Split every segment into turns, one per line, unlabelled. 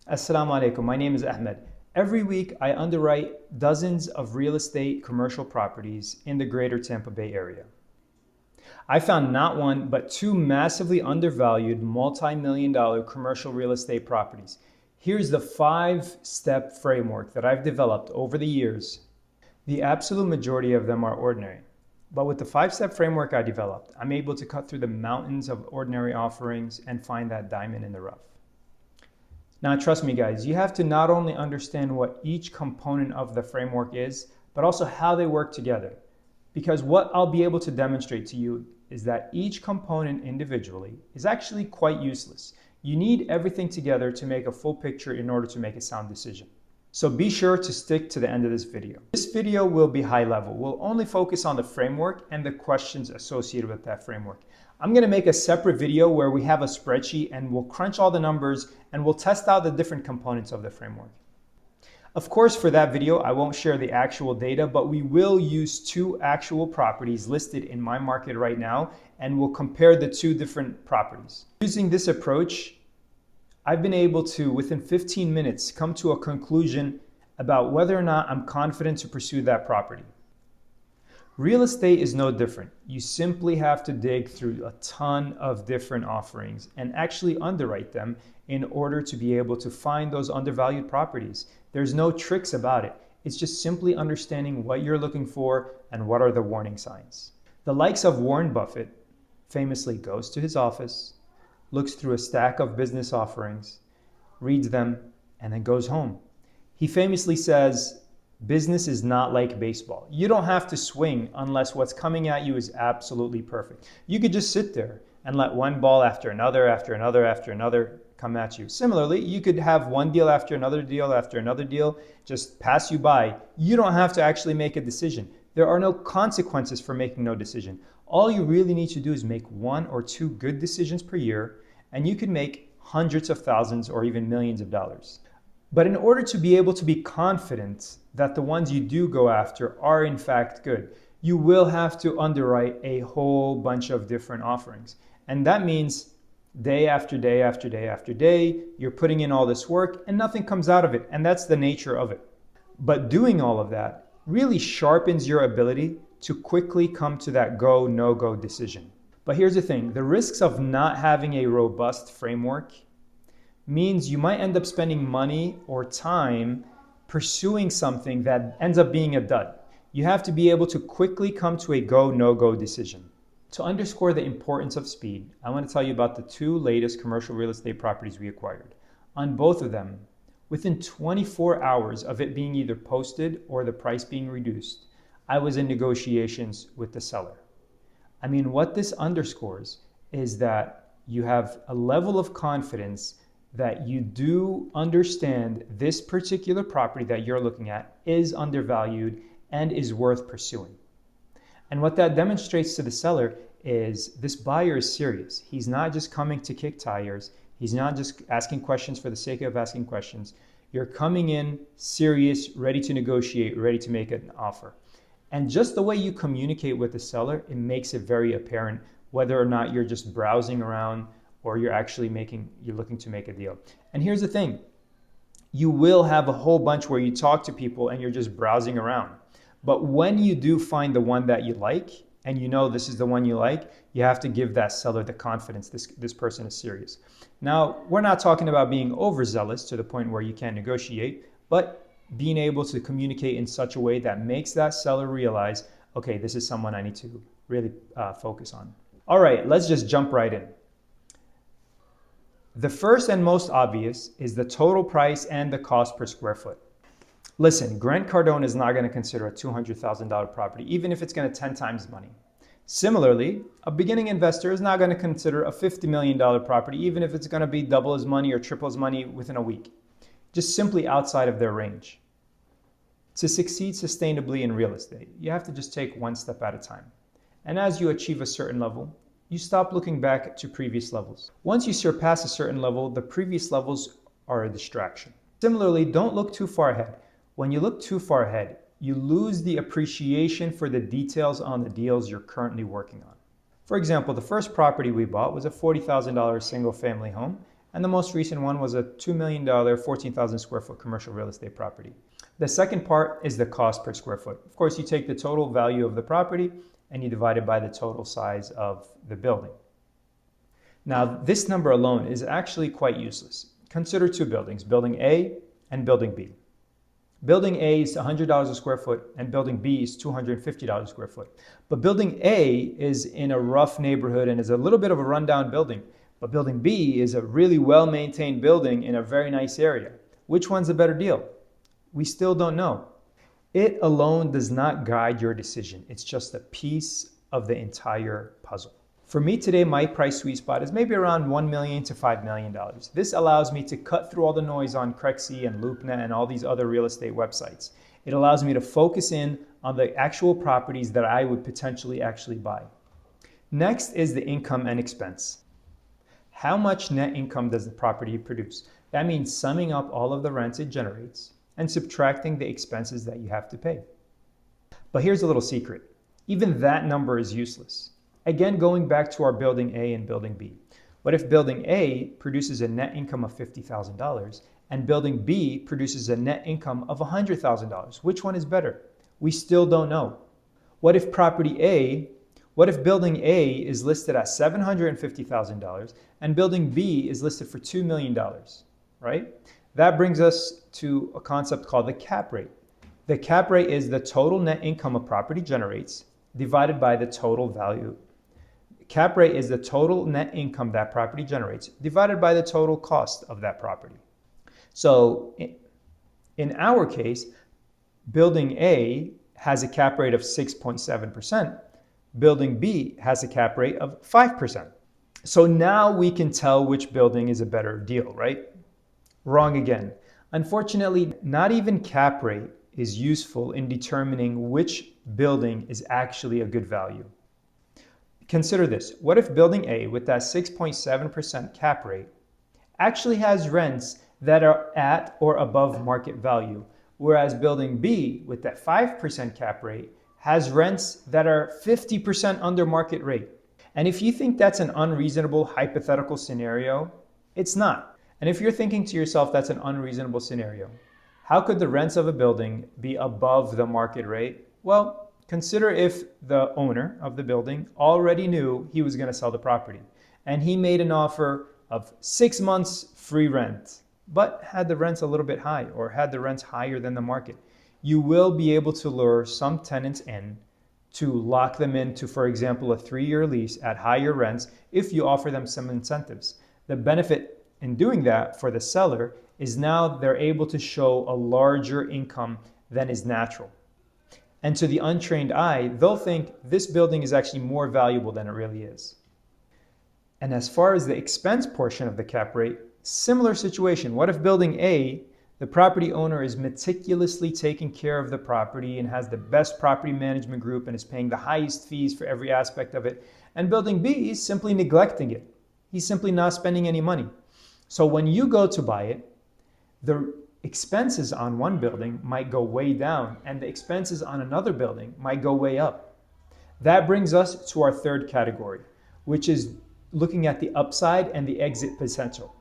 Assalamu alaikum, my name is Ahmed. Every week I underwrite dozens of real estate commercial properties in the greater Tampa Bay area. I found not one, but two massively undervalued multi-million dollar commercial real estate properties. Here's the 5-step framework that I've developed over the years. The absolute majority of them are ordinary. But with the 5-step framework I developed, I'm able to cut through the mountains of ordinary offerings and find that diamond in the rough. Now, trust me, guys, you have to not only understand what each component of the framework is, but also how they work together. Because what I'll be able to demonstrate to you is that each component individually is actually quite useless. You need everything together to make a full picture in order to make a sound decision. So be sure to stick to the end of this video. This video will be high level. We'll only focus on the framework and the questions associated with that framework. I'm going to make a separate video where we have a spreadsheet and we'll crunch all the numbers and we'll test out the different components of the framework. Of course, for that video, I won't share the actual data, but we will use two actual properties listed in my market right now, and we'll compare the two different properties. Using this approach, I've been able to, within 15 minutes, come to a conclusion about whether or not I'm confident to pursue that property. Real estate is no different. You simply have to dig through a ton of different offerings and actually underwrite them in order to be able to find those undervalued properties. There's no tricks about it. It's just simply understanding what you're looking for and what are the warning signs. The likes of Warren Buffett famously goes to his office, looks through a stack of business offerings, reads them, and then goes home. He famously says, business is not like baseball. You don't have to swing unless what's coming at you is absolutely perfect. You could just sit there and let one ball after another, after another, after another come at you. Similarly, you could have one deal after another deal after another deal just pass you by. You don't have to actually make a decision. There are no consequences for making no decision. All you really need to do is make 1 or 2 good decisions per year, and you can make hundreds of thousands or even millions of dollars. But in order to be able to be confident that the ones you do go after are in fact good, you will have to underwrite a whole bunch of different offerings. And that means day after day after day after day, you're putting in all this work and nothing comes out of it. And that's the nature of it. But doing all of that really sharpens your ability to quickly come to that go, no-go decision. But here's the thing, the risks of not having a robust framework means you might end up spending money or time pursuing something that ends up being a dud. You have to be able to quickly come to a go, no-go decision. To underscore the importance of speed, I want to tell you about the 2 latest commercial real estate properties we acquired. On both of them, within 24 hours of it being either posted or the price being reduced, I was in negotiations with the seller. I mean, what this underscores is that you have a level of confidence that you do understand this particular property that you're looking at is undervalued and is worth pursuing. And what that demonstrates to the seller is this buyer is serious. He's not just coming to kick tires. He's not just asking questions for the sake of asking questions. You're coming in serious, ready to negotiate, ready to make an offer. And just the way you communicate with the seller, it makes it very apparent whether or not you're just browsing around or you're actually looking to make a deal. And here's the thing, you will have a whole bunch where you talk to people and you're just browsing around. But when you do find the one that you like, and you know this is the one you like, you have to give that seller the confidence this person is serious. Now, we're not talking about being overzealous to the point where you can't negotiate, but being able to communicate in such a way that makes that seller realize, okay, this is someone I need to really focus on. All right, let's just jump right in. The first and most obvious is the total price and the cost per square foot. Listen, Grant Cardone is not going to consider a $200,000 property, even if it's going to 10 times money. Similarly, a beginning investor is not going to consider a $50 million property, even if it's going to be double his money or triple his money within a week, just simply outside of their range. To succeed sustainably in real estate, you have to just take one step at a time. And as you achieve a certain level, you stop looking back to previous levels. Once you surpass a certain level, the previous levels are a distraction. Similarly, don't look too far ahead. When you look too far ahead, you lose the appreciation for the details on the deals you're currently working on. For example, the first property we bought was a $40,000 single family home, and the most recent one was a $2 million, 14,000 square foot commercial real estate property. The second part is the cost per square foot. Of course, you take the total value of the property and you divide it by the total size of the building. Now, this number alone is actually quite useless. Consider two buildings, building A and building B. Building A is $100 a square foot and building B is $250 a square foot. But building A is in a rough neighborhood and is a little bit of a rundown building. But building B is a really well-maintained building in a very nice area. Which one's a better deal? We still don't know. It alone does not guide your decision. It's just a piece of the entire puzzle. For me today, my price sweet spot is maybe around $1 million to $5 million. This allows me to cut through all the noise on Crexi and LoopNet and all these other real estate websites. It allows me to focus in on the actual properties that I would potentially actually buy. Next is the income and expense. How much net income does the property produce? That means summing up all of the rents it generates and subtracting the expenses that you have to pay. But here's a little secret. Even that number is useless. Again, going back to our building A and building B. What if building A produces a net income of $50,000 and building B produces a net income of $100,000? Which one is better? We still don't know. What if building A is listed at $750,000 and building B is listed for $2 million, right? That brings us to a concept called the cap rate. The cap rate is the total net income a property generates divided by the total value. Cap rate is the total net income that property generates divided by the total cost of that property. So in our case, building A has a cap rate of 6.7%. Building B has a cap rate of 5%. So now we can tell which building is a better deal, right? Wrong again. Unfortunately, not even cap rate is useful in determining which building is actually a good value. Consider this. What if building A with that 6.7% cap rate actually has rents that are at or above market value, whereas building B with that 5% cap rate has rents that are 50% under market rate? And if you think that's an unreasonable hypothetical scenario, it's not. And if you're thinking to yourself that's an unreasonable scenario, how could the rents of a building be above the market rate? Well, consider if the owner of the building already knew he was going to sell the property and he made an offer of 6 months free rent, but had the rents a little bit high or had the rents higher than the market. You will be able to lure some tenants in to lock them into, for example, a 3-year lease at higher rents if you offer them some incentives. The benefit in doing that for the seller is now they're able to show a larger income than is natural. And to the untrained eye, they'll think this building is actually more valuable than it really is. And as far as the expense portion of the cap rate, similar situation. What if building A, the property owner is meticulously taking care of the property and has the best property management group and is paying the highest fees for every aspect of it, and building B is simply neglecting it. He's simply not spending any money. So when you go to buy it, the expenses on one building might go way down and the expenses on another building might go way up. That brings us to our third category, which is looking at the upside and the exit potential.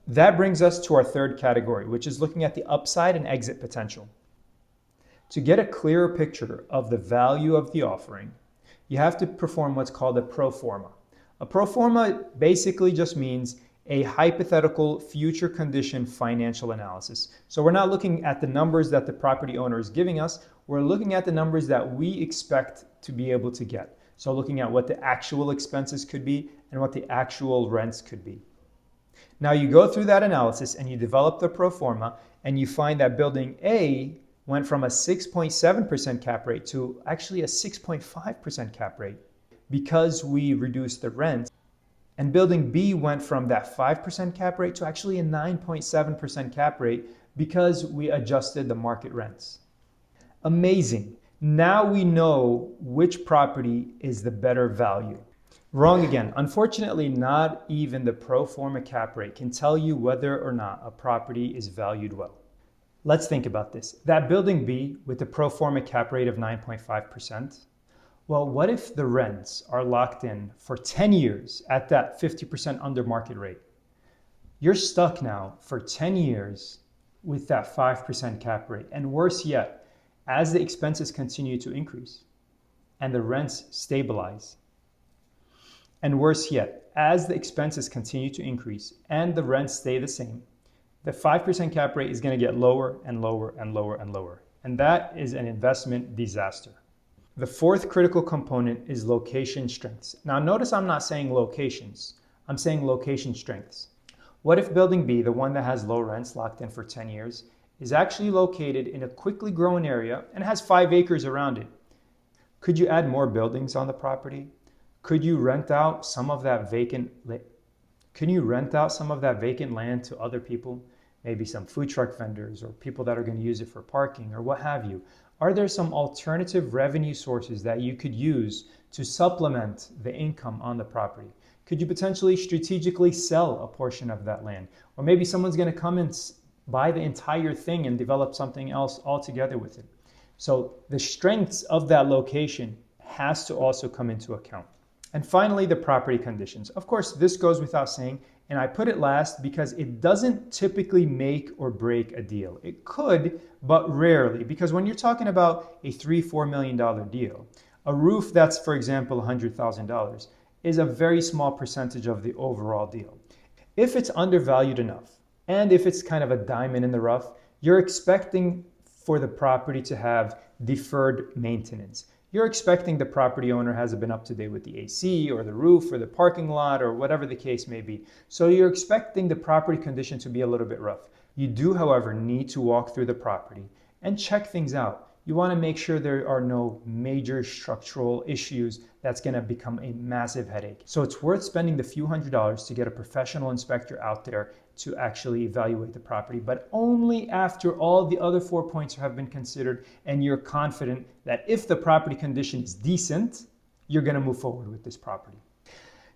That brings us to our third category, which is looking at the upside and exit potential. To get a clearer picture of the value of the offering, you have to perform what's called a pro forma. A pro forma basically just means a hypothetical future condition financial analysis. So we're not looking at the numbers that the property owner is giving us, we're looking at the numbers that we expect to be able to get. So looking at what the actual expenses could be and what the actual rents could be. Now you go through that analysis and you develop the pro forma and you find that building A went from a 6.7% cap rate to actually a 6.5% cap rate because we reduced the rent. And building B went from that 5% cap rate to actually a 9.7% cap rate because we adjusted the market rents. Amazing. Now we know which property is the better value. Wrong again. Unfortunately, not even the pro forma cap rate can tell you whether or not a property is valued well. Let's think about this. That building B with the pro forma cap rate of 9.5%, well, what if the rents are locked in for 10 years at that 50% under market rate? You're stuck now for 10 years with that 5% cap rate. And worse yet, as the expenses continue to increase and the rents stabilize, and worse yet, as the expenses continue to increase and the rents stay the same, the 5% cap rate is going to get lower and lower and lower and lower. And that is an investment disaster. The fourth critical component is location strengths. Now notice I'm not saying locations, I'm saying location strengths. What if building B, the one that has low rents locked in for 10 years, is actually located in a quickly growing area and has 5 acres around it? Could you add more buildings on the property? Could you rent out some of that vacant land to other people? Maybe some food truck vendors or people that are going to use it for parking or what have you. Are there some alternative revenue sources that you could use to supplement the income on the property? Could you potentially strategically sell a portion of that land? Or maybe someone's going to come and buy the entire thing and develop something else altogether with it. So the strengths of that location has to also come into account. And finally, the property conditions. Of course, this goes without saying, and I put it last because it doesn't typically make or break a deal. It could, but rarely, because when you're talking about a $3-4 million deal, a roof that's, for example, $100,000 is a very small percentage of the overall deal. If it's undervalued enough, and if it's kind of a diamond in the rough, you're expecting for the property to have deferred maintenance. You're expecting the property owner hasn't been up to date with the AC or the roof or the parking lot or whatever the case may be. So you're expecting the property condition to be a little bit rough. You do, however, need to walk through the property and check things out. You want to make sure there are no major structural issues that's going to become a massive headache. So it's worth spending the few $100s to get a professional inspector out there to actually evaluate the property, but only after all the other 4 points have been considered and you're confident that if the property condition is decent, you're going to move forward with this property.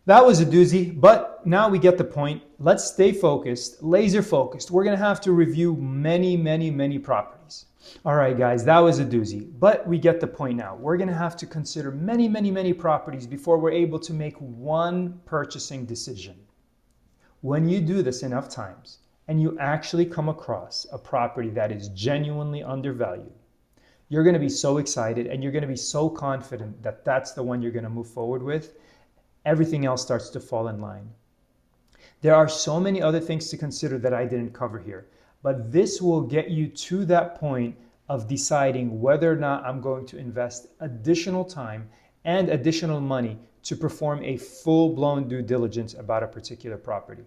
That was a doozy, but now we get the point. Let's stay focused, laser focused. We're going to have to review many properties. All right, guys, that was a doozy, but we get the point now. We're going to have to consider many properties before we're able to make one purchasing decision. When you do this enough times and you actually come across a property that is genuinely undervalued, you're going to be so excited and you're going to be so confident that that's the one you're going to move forward with. Everything else starts to fall in line. There are so many other things to consider that I didn't cover here, but this will get you to that point of deciding whether or not I'm going to invest additional time and additional money to perform a full-blown due diligence about a particular property.